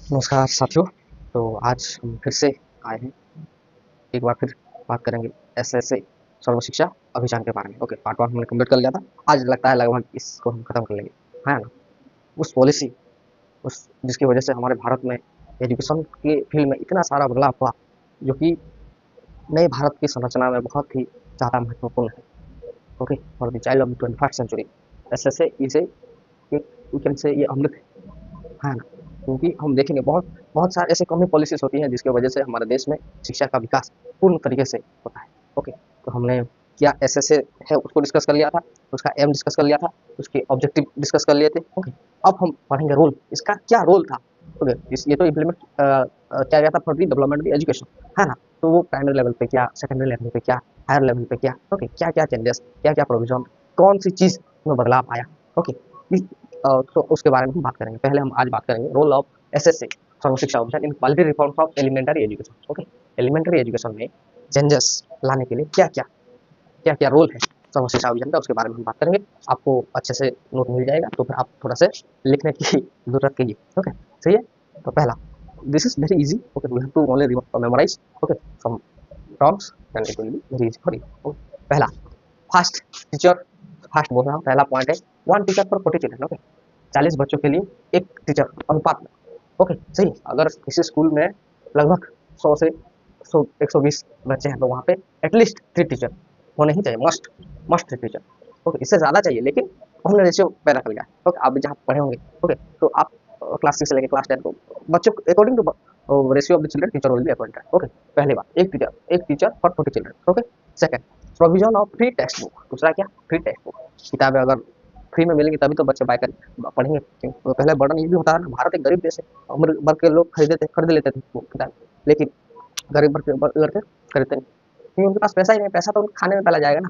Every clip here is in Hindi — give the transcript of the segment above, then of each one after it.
नमस्कार साथियों। तो आज हम फिर से आए हैं। एक बार फिर बात करेंगे एसएसए सर्व शिक्षा अभियान के बारे में। ओके, पार्ट 1 हमने कंप्लीट कर लिया था। आज लगता है लगभग इसको हम खत्म कर लेंगे, है ना। उस पॉलिसी उस जिसकी वजह से हमारे भारत में एजुकेशन के फील्ड में इतना सारा बदलाव हुआ, जो कि नए भारत की संरचना में बहुत ही ज़्यादा महत्वपूर्ण है। Okay, for the child of the 21st century SSA इसे वी कैन से ये अमृत है ना। क्योंकि हम देखेंगे बहुत बहुत सारे ऐसे कमी पॉलिसीज होती हैं जिसकी वजह से हमारे देश में शिक्षा का विकास पूर्ण तरीके से होता है। ओके, तो हमने क्या एस एस ए है उसको डिस्कस कर लिया था, उसका एम डिस्कस कर लिया था, उसके ऑब्जेक्टिव डिस्कस कर लिए थे। ओके, अब हम पढ़ेंगे रोल, इसका क्या रोल था। ओके, ये तो इम्प्लीमेंट किया गया था for the development of education, है ना। तो वो प्राइमरी लेवल पे क्या, सेकेंडरी लेवल पे क्या, हायर लेवल पे क्या, ओके, क्या क्या चेंजेस, क्या क्या प्रोविजन, कौन सी चीज़ में बदलाव आया। ओके, तो उसके बारे में हम बात करेंगे। पहले हम आज बात करेंगे रोल ऑफ एसएससी सर्व शिक्षा अभियान in quality reforms of elementary education. Okay, elementary education में चेंजेस लाने के लिए क्या क्या रोल है सर्व शिक्षा अभियान का, उसके बारे में हम बात करेंगे। आपको अच्छे से नोट मिल जाएगा, तो फिर आप थोड़ा से लिखने की जरूरत कीजिए। ओके, सही है। तो पहला, this is very easy. Okay, we have to only memorise okay some terms and it will be very easy for you. पहला, फास्ट टीचर, फास्ट बोल रहा हूँ। पहला पॉइंट है 1 टीचर फॉर 40 चिल्ड्रन। ओके, 40 बच्चों के लिए एक टीचर अनुपात में। ओके, सही। अगर किसी स्कूल में लगभग 100 से 120 बच्चे हैं तो वहाँ पे एटलीस्ट 3 टीचर होने ही चाहिए, मस्ट मस्ट 3 टीचर। ओके, इससे ज़्यादा चाहिए लेकिन हमने रेशियो पैदा कर लिया है। ओके, आप भी जहाँ पढ़े होंगे, ओके, तो आप क्लास 6 से लेकर क्लास 10 को बच्चों according to ratio of the children teacher will be appointed. Okay, पहली बात, एक teacher for 40 children. Okay, second, provision of free text book. दूसरा क्या, फ्री टेक्स्ट बुक। किताबें अगर फ्री में मिलेंगी तभी तो बच्चे बाय कर पढ़ेंगे। तो पहले बर्डन ये भी होता है ना, भारत एक गरीब देश है, अमीर वर्ग के लोग खरीद लेते थे वो किताब, लेकिन गरीब वर्ग के खरीदते नहीं क्योंकि उनके पास पैसा ही नहीं। पैसा तो उनके खाने में पहला जाएगा ना।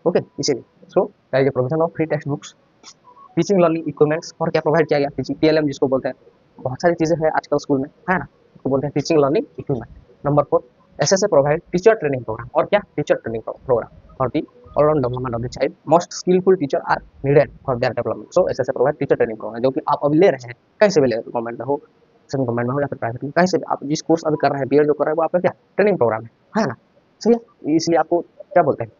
ओके, इसीलिए so provision of free text books, teaching learning equipments. और क्या प्रोवाइड किया गया, टीचिंग पीएलएम जिसको बोलते हैं। बहुत सारी चीज़ें हैं आजकल स्कूल में, है ना, उसको बोलते हैं teaching learning equipment. Number 4, SSA provide teacher training programme. और क्या, teacher training programme for the all round development of the child, most skilful teacher are needed for their development. So SSA provide teacher training programme, जो कि आप अभी ले रहे हैं, कहीं से भी ले रहे हैं, गवर्नमेंट में हो, सेंट्रल गवर्नमेंट में हो या फिर प्राइवेट में, कहीं से भी आप जिस कोर्स अभी कर रहे हैं, बीएड जो कर रहे हैं, वो आपका क्या ट्रेनिंग प्रोग्राम है ना। सही है, इसलिए आपको क्या बोलते हैं,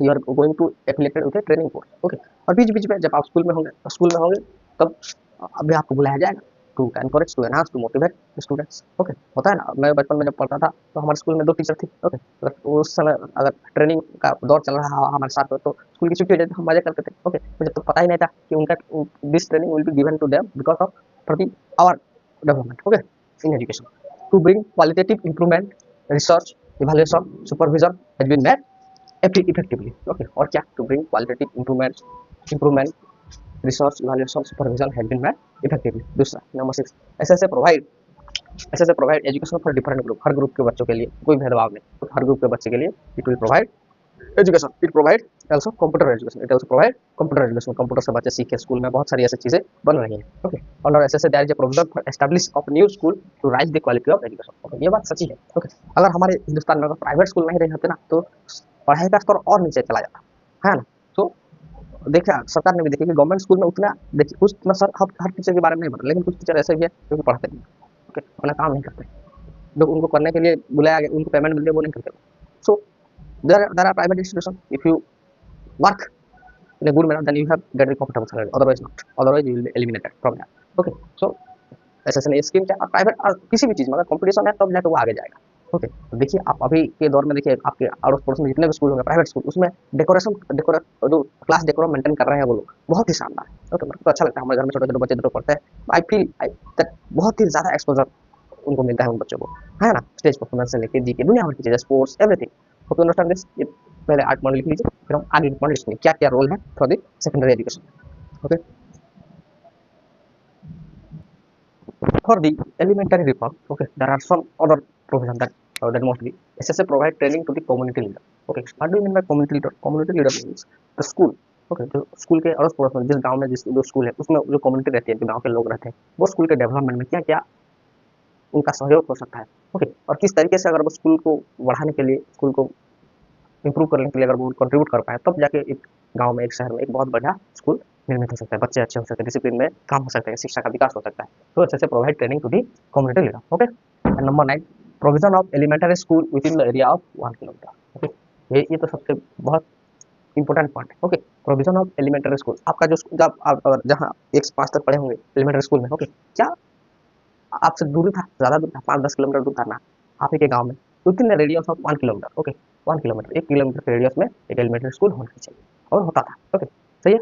you are going to affiliated with training course. Okay, और बीच बीच में जब आप स्कूल में होंगे तब अभी आपको बुलाया जाएगा to encourage, to enhance, to motivate students. Okay, होता है ना। मैं बचपन में जब पढ़ता था तो हमारे स्कूल में 2 टीचर थी। ओके, अगर उस समय अगर ट्रेनिंग का दौर चल रहा हमारे साथ तो स्कूल की छुट्टी हो जाती, हम मजा करते थे। ओके, मुझे तो पता ही नहीं था कि उनका this training will be given to them because of for the our development. Okay, in education to bring qualitative improvement, research, evaluation, supervision has been made effectively. Okay, और क्या, to bring qualitative improvement, research, evaluation, supervision has been made effectively. दूसरा, number 6, SSA provide education for different group. Her group के बच्चों के लिए कोई भेदभाव नहीं, तो हर ग्रुप के बच्चे के लिए it will provide education. It provide also computer education, it also provide computer education. Computer से बच्चे सीखे, स्कूल में बहुत सारी ऐसी चीजें बन रही हैं। ओके, और SSA there is a provision for establish of new school to raise the quality of education. Okay, ये बात सच्ची है। ओके, अगर हमारे हिंदुस्तान में अगर प्राइवेट स्कूल नहीं रहे होते ना तो पढ़ाई का स्तर और नीचे चला जाता, है ना। तो देखिए, सरकार ने भी देखिए कि गवर्नमेंट स्कूल में उतना, देखिए कुछ ना सर हर टीचर के बारे में नहीं पता, लेकिन कुछ टीचर ऐसे भी है जो कि पढ़ाते नहीं। ओके, अपना काम नहीं करते, जो उनको करने के लिए बुलाया गया, उनको पेमेंट मिलती है, वो नहीं करते। So there are private institution, if you work in a good manner then you have get a comfortable salary, otherwise not, otherwise you will be eliminated from that. Okay, so SSA ने स्कीम क्या, प्राइवेट और किसी भी चीज़ में अगर कंपटीशन है तब जाके वो आगे जाएगा। ओके, तो देखिए आप अभी के दौर में देखिए आपके अड़ोस पड़ोस में जितने भी स्कूल होंगे प्राइवेट स्कूल, उसमें डेकोरेट जो क्लास डेकोरम मेंटेन कर रहे हैं वो लोग बहुत ही शानदार है। ओके, मेरे को अच्छा लगता है, हमारे घर में छोटे छोटे बच्चे जो पढ़ते हैं, आई फील दैट बहुत ही ज़्यादा एक्सपोजर उनको मिलता है उन बच्चों को, है ना। स्टेज परफॉर्मेंस से लेकर जी के दुनिया भर की चीज़ें, sports, everything. Hope you understand this. पहले 8 पॉइंट लिख लीजिए, फिर हम आगे पॉइंट लिखेंगे क्या क्या रोल है for the secondary education. Okay, for the elementary reform, okay, there are some other provisions that must be. SSA provide training to the community leader. Okay, what do you mean by community leader? Community leader means the school. Okay, जो स्कूल के अड़ोस पड़ोस में जिस गांव में जिस जो स्कूल है उसमें जो कम्युनिटी रहती है, जो गांव के लोग रहते हैं, वो स्कूल के डेवलपमेंट में क्या क्या उनका सहयोग हो सकता है। ओके, और किस तरीके से अगर वो स्कूल को बढ़ाने के लिए, स्कूल को इंप्रूव करने के लिए अगर वो कंट्रीब्यूट कर पाए, तब जाके एक गांव में, एक शहर में एक बहुत बढ़िया स्कूल निर्मित हो सकता है, बच्चे अच्छे हो सकते हैं, डिसिप्लिन में काम हो सकता है, शिक्षा का विकास हो सकता है। तो अच्छे से provide training to the community leader. Okay, number 9, provision of elementary school within the area of 1 kilometre. Okay, ये तो सबसे बहुत इंपॉर्टेंट पॉइंट है। Okay, provision of elementary school, आपका जो जब आप अगर जहाँ 1 से 5 तक पढ़े होंगे एलिमेंटरी स्कूल में, ओके, क्या आपसे दूर था, ज़्यादा दूर था, 5-10 किलोमीटर दूर था ना, आप ही के गाँव में, with in the radius of 1 kilometre. Okay, 1 kilometre, 1 kilometre के रेडियस में एक एलिमेंटरी स्कूल होना चाहिए, और होता था। ओके, सही है।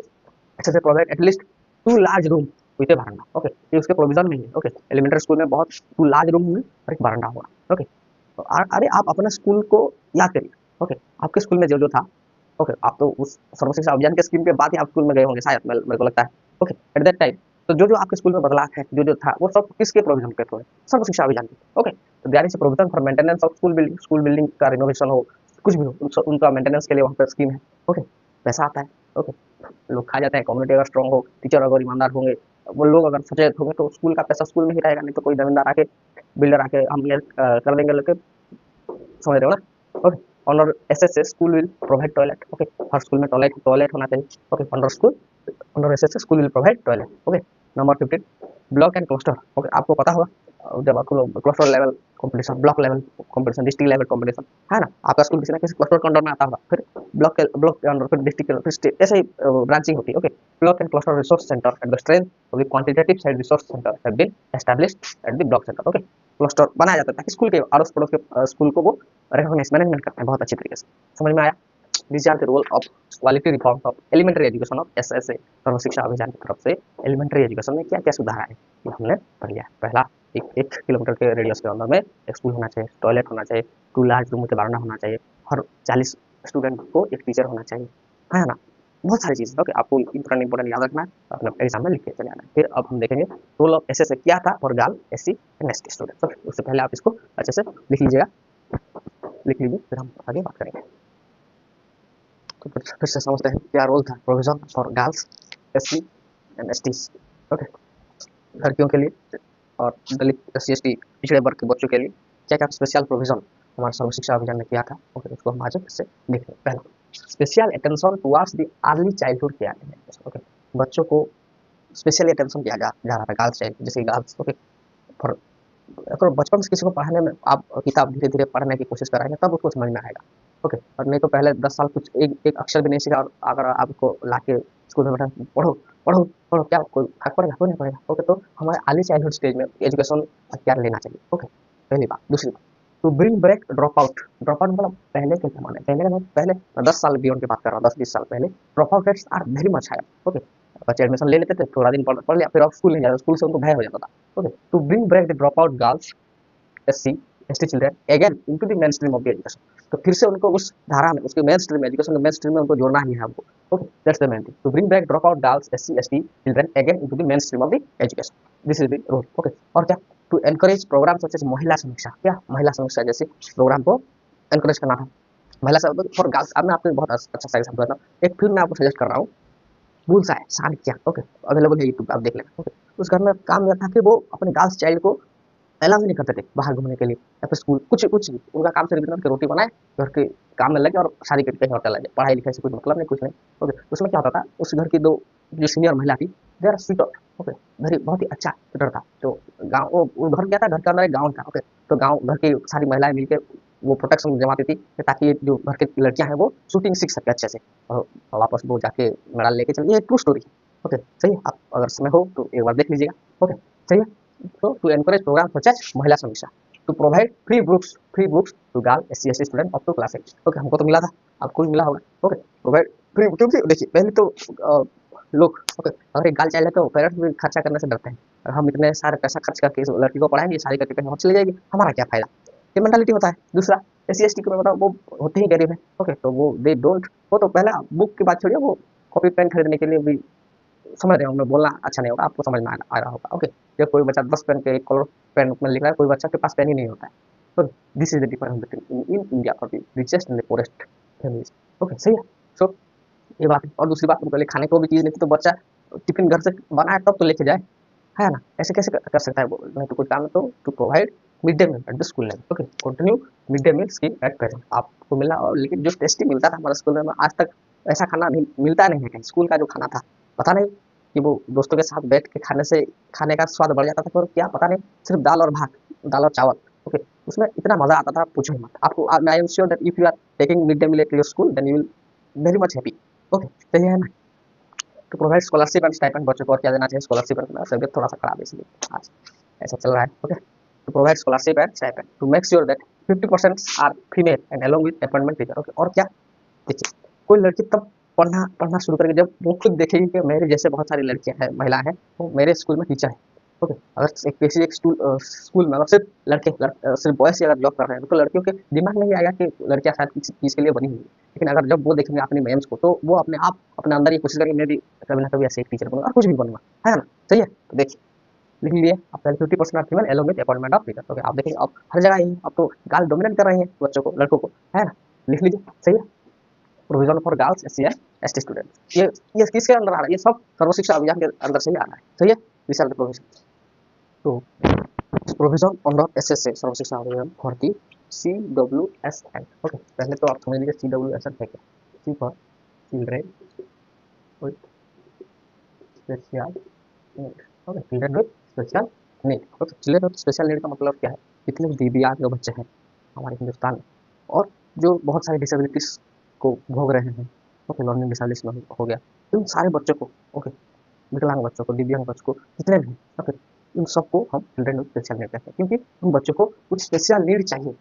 अच्छे से provide at least 2 large room with a baramda. Okay, ये उसके प्रोविजन में ही है। ओके, एलिमेंटरी स्कूल में बहुत 2 लार्ज रूम होंगे और एक बरामदा होगा। ओके, तो अरे आप अपना स्कूल को याद करिए। ओके, आपके स्कूल में जो जो था, ओके, आप तो उस सर्व शिक्षा अभियान के स्कीम के बाद ही आप स्कूल में गए होंगे शायद, मेरे को लगता है। ओके, एट दैट टाइम तो जो जो आपके स्कूल में बदलाव है, जो जो था, वो सब किसके प्रोविजन पे थे? सर्व शिक्षा अभियान के। ओके, तो there is a provision for maintenance of school building का रिनोवेशन हो, कुछ भी हो, उनका मेंटेनेंस के लिए वहाँ पर स्कीम है। ओके, पैसा आता है। ओके, लोग खा जाते हैं, कम्युनिटी अगर स्ट्रॉन्ग हो, टीचर अगर ईमानदार होंगे, वो लोग अगर सचेत होंगे, तो स्कूल का पैसा स्कूल में ही रहेगा, नहीं तो कोई जमींदार आके, बिल्डर आके हम ये कर देंगे, लेके, समझ रहे हो ना? Okay, honour SSA school will provide toilet. Okay, हर स्कूल में टॉयलेट होना चाहिए। Okay, honour SSA school will provide toilet. Okay, number 15, block and cluster. Okay, आपको पता होगा जब आपको cluster level competition, block level competition, district level competition, है ना, आपका स्कूल किसी ना किसी क्लस्टर के अंडर में आता होगा, फिर ब्लॉक के अंडर, फिर डिस्ट्रिक्ट, फिर स्टेट, ऐसे ही ब्रांचिंग होती है। Okay, block and cluster resource centre at the strength of the quantitative side resource centre have been established at the block centre. Okay, cluster बनाया जाता है ताकि स्कूल के अड़ोस पड़ोस के स्कूल को वो रिकॉग्नाइज मैनेजमेंट करते हैं बहुत अच्छी तरीके से। समझ में आया? This are the role of quality reforms of elementary education of SSA, Sarva Shiksha Abhiyan की तरफ से एलिमेंट्री एजुकेशन में क्या क्या सुधार आए, ये हमने पढ़ लिया। पहला, एक किलोमीटर के रेडियस के अंदर में एक स्कूल होना चाहिए, टॉयलेट होना चाहिए, 2 लार्ज रूम के बरामदा होना चाहिए, हर 40 स्टूडेंट को एक टीचर होना चाहिए, है ना, बहुत सारी चीज़। ओके, आपको इंपॉर्टेंट याद रखना है, अपने एग्जाम में लिख के चले आना है। फिर अब हम देखेंगे रोल ऑफ एसएसए क्या था for girl, SC and ST student. Okay, उससे पहले आप इसको अच्छे से लिख लीजिएगा, लिख लीजिए, फिर हम आगे बात करेंगे। तो फिर से समझते हैं क्या रोल था provision for girls, SC and ST. Okay, लड़कियों के लिए और दलित, एससी एसटी, पिछड़े वर्ग के बच्चों के लिए क्या क्या स्पेशल प्रोविजन हमारे सर्व शिक्षा अभियान ने किया था। ओके, उसको हम आज से देखें। पहला, special attention towards the early childhood किया गया। ओके, बच्चों को स्पेशली अटेंशन दिया जा रहा था गर्ल्स चाइल्ड, जैसे गर्ल्स। ओके, फॉर अगर बचपन से किसी को पढ़ाने में आप किताब धीरे धीरे पढ़ने की कोशिश कराएंगे तब उसको समझ में आएगा। ओके, और नहीं तो पहले 10 साल कुछ एक अक्षर भी नहीं सीखा, और अगर आपको ला के स्कूल में बैठा पढ़ो पढ़ो पढ़ो, क्या कोई फर्क पड़ेगा? कोई नहीं पड़ेगा। ओके, तो हमारे अर्ली चाइल्डहुड स्टेज में एजुकेशन क्या लेना चाहिए। ओके, पहली बात। दूसरी बात, to bring break drop out मतलब पहले के जमाने, पहले 10 साल बियॉन्ड की बात कर रहा हूँ, 10-20 साल पहले drop out rates are very much higher. Okay, बच्चे एडमिशन ले लेते थे, थोड़ा दिन पढ़ लिया, फिर अब स्कूल नहीं जाता, स्कूल से उनको भय हो जाता था। Okay, to bring break the drop out girls, SC ST children again into the main stream of the education, तो फिर से उनको उस धारा में, उसके मेन स्ट्रीम एजुकेशन के मेन स्ट्रीम में उनको जोड़ना ही है हमको। Okay, that's the main thing, to bring back drop out girls, SC ST children again into the main stream of the education, this is the role. Okay, और क्या, to encourage programme such as Mahila Samiksha, क्या महिला समीक्षा जैसे प्रोग्राम को एनकरेज करना था। महिला सब फॉर गर्ल्स, अब मैं आपको बहुत अच्छा सा एग्जाम्पल देता हूँ। एक फिल्म मैं आपको सजेस्ट कर रहा हूँ, बुलसाय, चाणक्य। ओके, अवेलेबल है यूट्यूब, आप देख लेना। ओके, उस घर में काम यह था कि वो अपने गर्ल्स चाइल्ड को अलाउ नहीं करते थे बाहर घूमने के लिए या फिर स्कूल, कुछ भी उनका काम सिर्फ इतना कि रोटी बनाए, घर के काम में लगे और शादी करके कहीं और चला जाए, पढ़ाई लिखाई से कुछ मतलब नहीं, कुछ नहीं। ओके, उसमें क्या होता था, उस घर की दो जो सीनियर महिला थी, they are sweeter. Okay, very, बहुत ही अच्छा स्वीटर था, जो गाँव, वो घर क्या था, घर के अंदर एक गाँव था। ओके, तो गाँव घर की सारी महिलाएं मिलकर वो प्रोटेक्शन जमाती थी ताकि ये जो घर की लड़कियां हैं वो शूटिंग सीख सके अच्छे से, और वापस वो जाके मेडल लेके चले। ये ट्रू स्टोरी है। ओके, सही है, आप अगर समय हो तो एक बार देख लीजिएगा। ओके, सही है। So to encourage programs such as महिला समीक्षा, to provide free books to girl SC ST student up to class 8। Okay, हमको तो मिला था, आपको भी मिला होगा। ओके, प्रोवाइड फ्री, क्योंकि देखिए पहले तो लोग, ओके, अगर एक गर्ल चाइल्ड है तो पेरेंट्स भी खर्चा करने से डरते हैं, अगर हम इतने सारे पैसा खर्च करके इस लड़की को पढ़ाएंगे, शादी करके कहीं और चली जाएगी, हमारा क्या फायदा, ये मेंटालिटी होता है। दूसरा, SC ST को मैं बताऊँ, वो होते ही गरीब है। ओके, तो वो दे डोंट, वो तो पहला बुक की बात छोड़िए, वो कॉपी पेन खरीदने के लिए भी, समझ रहे हो, मैं बोलना अच्छा नहीं होगा, आपको समझ में आ रहा होगा। ओके, जब कोई बच्चा 10 पेन के एक कलर पेन में लिख रहा है, कोई बच्चा के पास पेन ही नहीं होता है। तो this is the difference between in India for the richest and the poorest families. Okay, सही है। सो ये बात है। और दूसरी बात, उनको खाने को भी चीज़ नहीं थी, तो बच्चा टिफिन घर से बनाए तब तो लेके जाए, है ना, ऐसे कैसे कर सकता है वो, नहीं तो कुछ काम है तो to provide mid day meal at the school level. Okay, continue mid day meal scheme at present आपको मिला, और लेकिन जो टेस्टी मिलता था हमारे स्कूल में, आज तक ऐसा खाना नहीं मिलता, नहीं है कहीं। स्कूल का जो खाना था पता नहीं कि वो दोस्तों के साथ बैठ के खाने का स्वाद बढ़ जाता था, पर क्या पता नहीं, सिर्फ दाल और भात, दाल और चावल, ओके, उसमें इतना मजा आता था, पूछो ही मत। आपको I am sure that if you are taking mid day meal at your school then you will very much happy. Okay, तो ये है ना, to provide scholarship and stipend, बच्चों को और क्या देना चाहिए, स्कॉलरशिप एंड तबियत थोड़ा सा खराब है इसलिए आज ऐसा चल रहा है। Okay, to provide scholarship and stipend to make sure that 50% are female and along with appointment teacher. Okay, और क्या, देखिए, कोई लड़की तब पढ़ना पढ़ना शुरू करेगी जब वो खुद देखेगी कि मेरे जैसे बहुत सारी लड़कियां हैं, महिलाएं हैं, वो मेरे स्कूल में टीचर है। ओके, अगर एक किसी एक स्कूल में अगर सिर्फ सिर्फ बॉयज अगर जॉब कर रहे हैं तो लड़कियों के दिमाग में ये आएगा कि लड़कियां शायद किसी चीज़ के लिए बनी हुई है। लेकिन अगर जब वो देखेंगे अपनी मेम्स को, तो वो अपने आप अपने अंदर ये कोशिश करेंगे मैं भी कभी ना कभी ऐसे एक टीचर बनूंगा और कुछ भी बनूंगा, है ना। सही है, तो देखिए, लिख लीजिए आप पहले 50% female along with appointment of teacher. Okay, आप देखेंगे अब हर जगह यही, अब तो गर्ल डोमिनेट कर रही है बच्चों को, लड़कों को, है ना। लिख लीजिए, सही है। Provision for girls S C S S T student, ये किसके अंदर आ रहा है, ये सब सर्व शिक्षा अभियान के अंदर से ही आ रहा है। सही है, दिस आर द प्रोविजन। तो provision under S S A Sarva Shiksha Abhiyan for the C W S N. Okay, पहले तो आप समझ लीजिए सी डब्ल्यू एस एन है क्या। C for children with special need. Okay, children with special need. Okay, children with special need का मतलब क्या है, जितने भी दिव्यांग बच्चे हैं हमारे हिंदुस्तान में, और जो बहुत सारी डिसेबिलिटीज को भोग रहे हैं, ओके, लर्निंग डिसेबिलिटीज हो गया, इन सारे बच्चों को, ओके, विकलांग बच्चों को, दिव्यांग बच्चों को, जितने भी, ओके, इन सबको हम चिल्ड्रेन विद स्पेशल नीड कहते हैं, क्योंकि उन बच्चों को कुछ स्पेशल नीड चाहिए,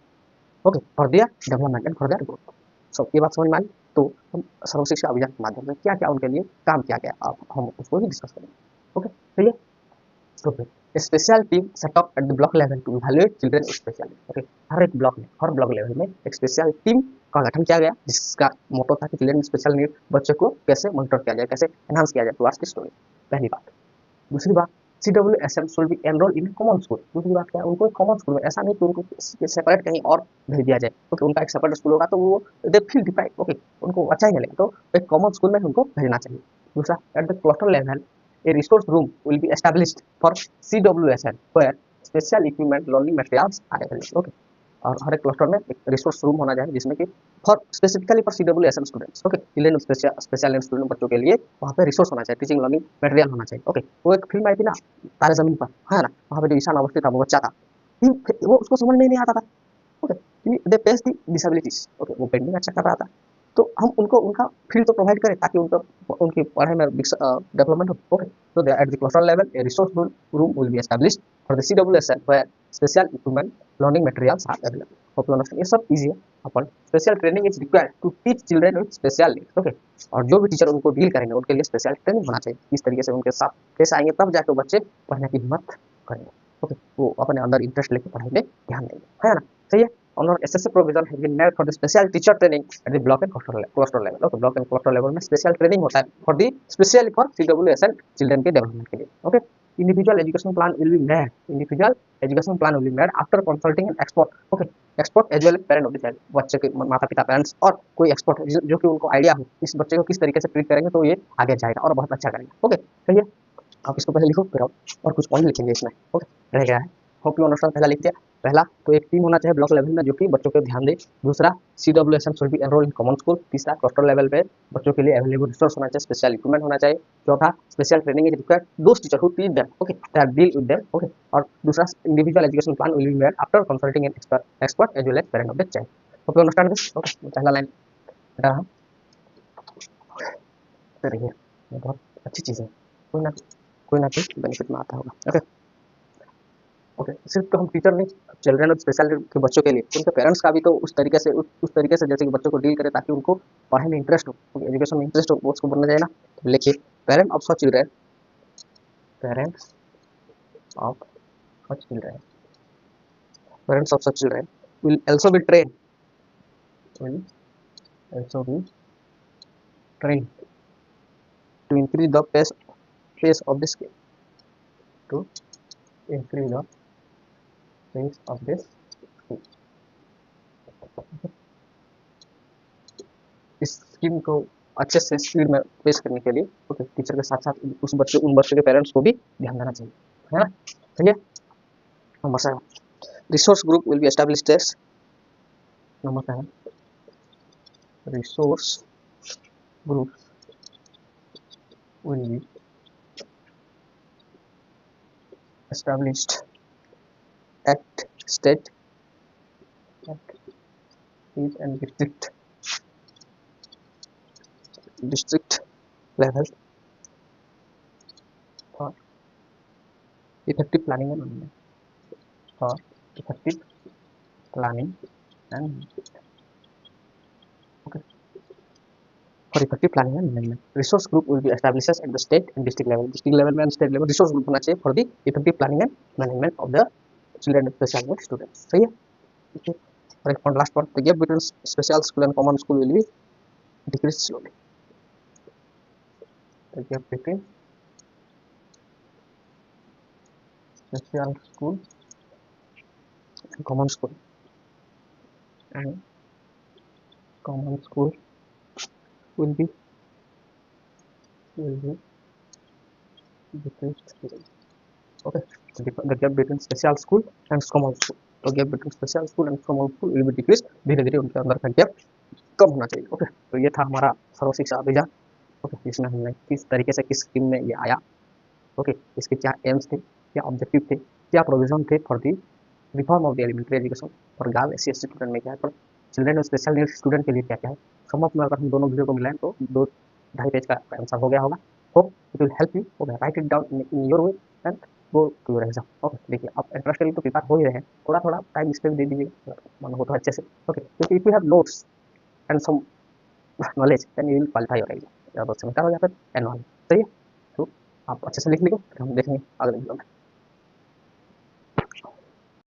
okay, for their development and for their growth. सब ये बात समझ में आई। तो हम सर्व शिक्षा अभियान के माध्यम से क्या क्या उनके लिए काम किया गया, अब हम उसको भी डिस्कस करेंगे। ओके, तो ये, तो फिर special team setup at the block level to evaluate children special. Okay, हर एक ब्लॉक में, हर ब्लॉक लेवल में एक स्पेशल टीम का गठन किया गया, जिसका मोटो था कि चिल्ड्रन स्पेशल नीड बच्चों को कैसे मॉनिटर किया जाए, कैसे एनहांस किया जाए टुवर्ड्स द स्टोरी। पहली बात। दूसरी बात, CWSM should be enrol in common school. दूसरी बात क्या है, उनको एक कॉमन स्कूल में, ऐसा नहीं कि उनको सेपरेट कहीं और भेज दिया जाए। ओके, उनका एक सेपरेट स्कूल होगा तो वो दे फील डिप्राइव्ड, ओके, उनको अच्छा ही नहीं लगेगा, तो एक कॉमन स्कूल में उनको भेजना चाहिए। दूसरा, eight the cluster level a resource room will be established for CWSN where special equipment learning materials are available. Okay, और हर एक क्लस्टर में एक रिसोर्स रूम होना चाहिए जिसमें कि for specifically for CWSN students, okay, children special need student बच्चों के लिए वहाँ पे रिसोर्स होना चाहिए, टीचिंग लर्निंग मटेरियल होना चाहिए। ओके, वो एक फिल्म आई थी ना, तारे जमीन पर, है ना, वहाँ पे जो ईशान अवस्थी था, वो बच्चा था, वो उसको समझ में नहीं आता था। Okay, they face the disabilities. Okay, वो पेंटिंग अच्छा कर रहा था, तो हम उनको उनका फील्ड तो प्रोवाइड करें ताकि उनका उनकी पढ़ाई में डेवलपमेंट हो। ओके, तो they at the cluster level a resource room will be established for the CWSN where special equipment learning materials are available. Hope you understand, ये सब इजी है। अपन special training is required to teach children with special needs. Okay, और जो भी टीचर उनको डील करेंगे उनके लिए स्पेशल ट्रेनिंग होना चाहिए, इस तरीके से उनके साथ कैसे आएंगे, तब जाकर बच्चे पढ़ने की हिम्मत करेंगे। ओके, वो अपने अंदर इंटरेस्ट लेकर पढ़ाई में ध्यान देंगे, है ना। सही है। On SSA provision has been made for the special teacher training at the block and cluster level. Okay, block and cluster level में special training होता है for the specially for CWSN children के development के लिए। Okay, individual education plan will be made. Individual education plan will be made after consulting an expert. Okay, expert as well as parent of the child. बच्चे के माता पिता पेरेंट्स और कोई एक्सपर्ट जो कि उनको आइडिया हो इस बच्चे को किस तरीके से ट्रीट करेंगे तो ये आगे जाएगा और बहुत अच्छा करेगा। ओके, सही है। आप इसको पहले लिखो, फिर आप और कुछ पॉइंट लिखेंगे इसमें। ओके, रह गया है। Hope you understand. पहला लिखते हैं, पहला तो एक टीम होना चाहिए ब्लॉक लेवल में जो कि बच्चों पे ध्यान दे। दूसरा, CWSN should be enrol in common school. तीसरा, क्लस्टर लेवल पे बच्चों के लिए अवेलेबल रिसोर्स होना चाहिए, स्पेशल इक्विपमेंट होना चाहिए। चौथा, special training is required those teacher who teach them, okay, that deal with them. Okay, और दूसरा, individual education plan will be made after consulting an expert as well as parent of the child. Hope you understand this. Okay, पहला लाइन बेटा रहा, रहिए, ये बहुत अच्छी चीज़ है, कोई ना कोई बेनिफिट में आता होगा। ओके, ओके, सिर्फ तो हम टीचर नहीं, चिल्ड्रन विद स्पेशल नीड के बच्चों के लिए उनके पेरेंट्स का भी तो उस तरीके से जैसे कि बच्चों को डील करें ताकि उनको पढ़ाई में इंटरेस्ट हो, एजुकेशन में इंटरेस्ट हो, वो उसको बनना चाहिए ना। तो लिखिए, parent of such children, parents of such children, parents of such children will also be trained, will also be trained to increase the pace of this skill, to increase the pace of this skill। इस स्कीम को अच्छे से स्पीड में पेश करने के लिए ओके, टीचर के साथ साथ उन बच्चे के पेरेंट्स को भी ध्यान देना चाहिए, है ना। चलिए, number 7, resource group will be established as. Number 7, resource group will be established at state, at state and district level for effective planning and management. For effective planning and okay. For effective planning and management, resource group will be established at the state and district level. District level and state level resource group होना चाहिए for the effective planning and management of the children with special needs students. सही है? Okay. और last part, the gap between special school and common school will be decreased slowly. The gap between special school and common school and common school will be decreased slowly. Okay. The gap between special school and common school. The gap between special school and common school will be decreased. धीरे धीरे उनके अंदर का गैप कम होना चाहिए. ओके. तो ये था हमारा सर्व शिक्षा अभियान. ओके. इसमें हमने किस तरीके से किस स्कीम में ये आया. ओके. इसके क्या एम्स थे, क्या ऑब्जेक्टिव थे, क्या प्रोविजन थे for the reform of the elementary education, और गाँव एस सी स्टूडेंट में क्या है, पर चिल्ड्रेन और स्पेशल नीड स्टूडेंट के लिए क्या क्या है. सम ऑफ में अगर हम दोनों वीडियो को मिलाएं तो 2-2.5 पेज का आंसर हो गया होगा. Hope it will help you. Okay. Write it down in your way and go to your exam. Okay. देखिए आप इंटरेस्ट तो प्रिपेयर हो ही रहे हैं, थोड़ा थोड़ा टाइम इस पर भी दे दीजिए मन हो तो अच्छे से. ओके. क्योंकि if you have notes and some knowledge then you will qualify your exam, या तो सेमेस्टर हो या फिर एनुअल. सही है. तो आप अच्छे से लिख लीजिए, फिर हम देखेंगे अगले वीडियो में.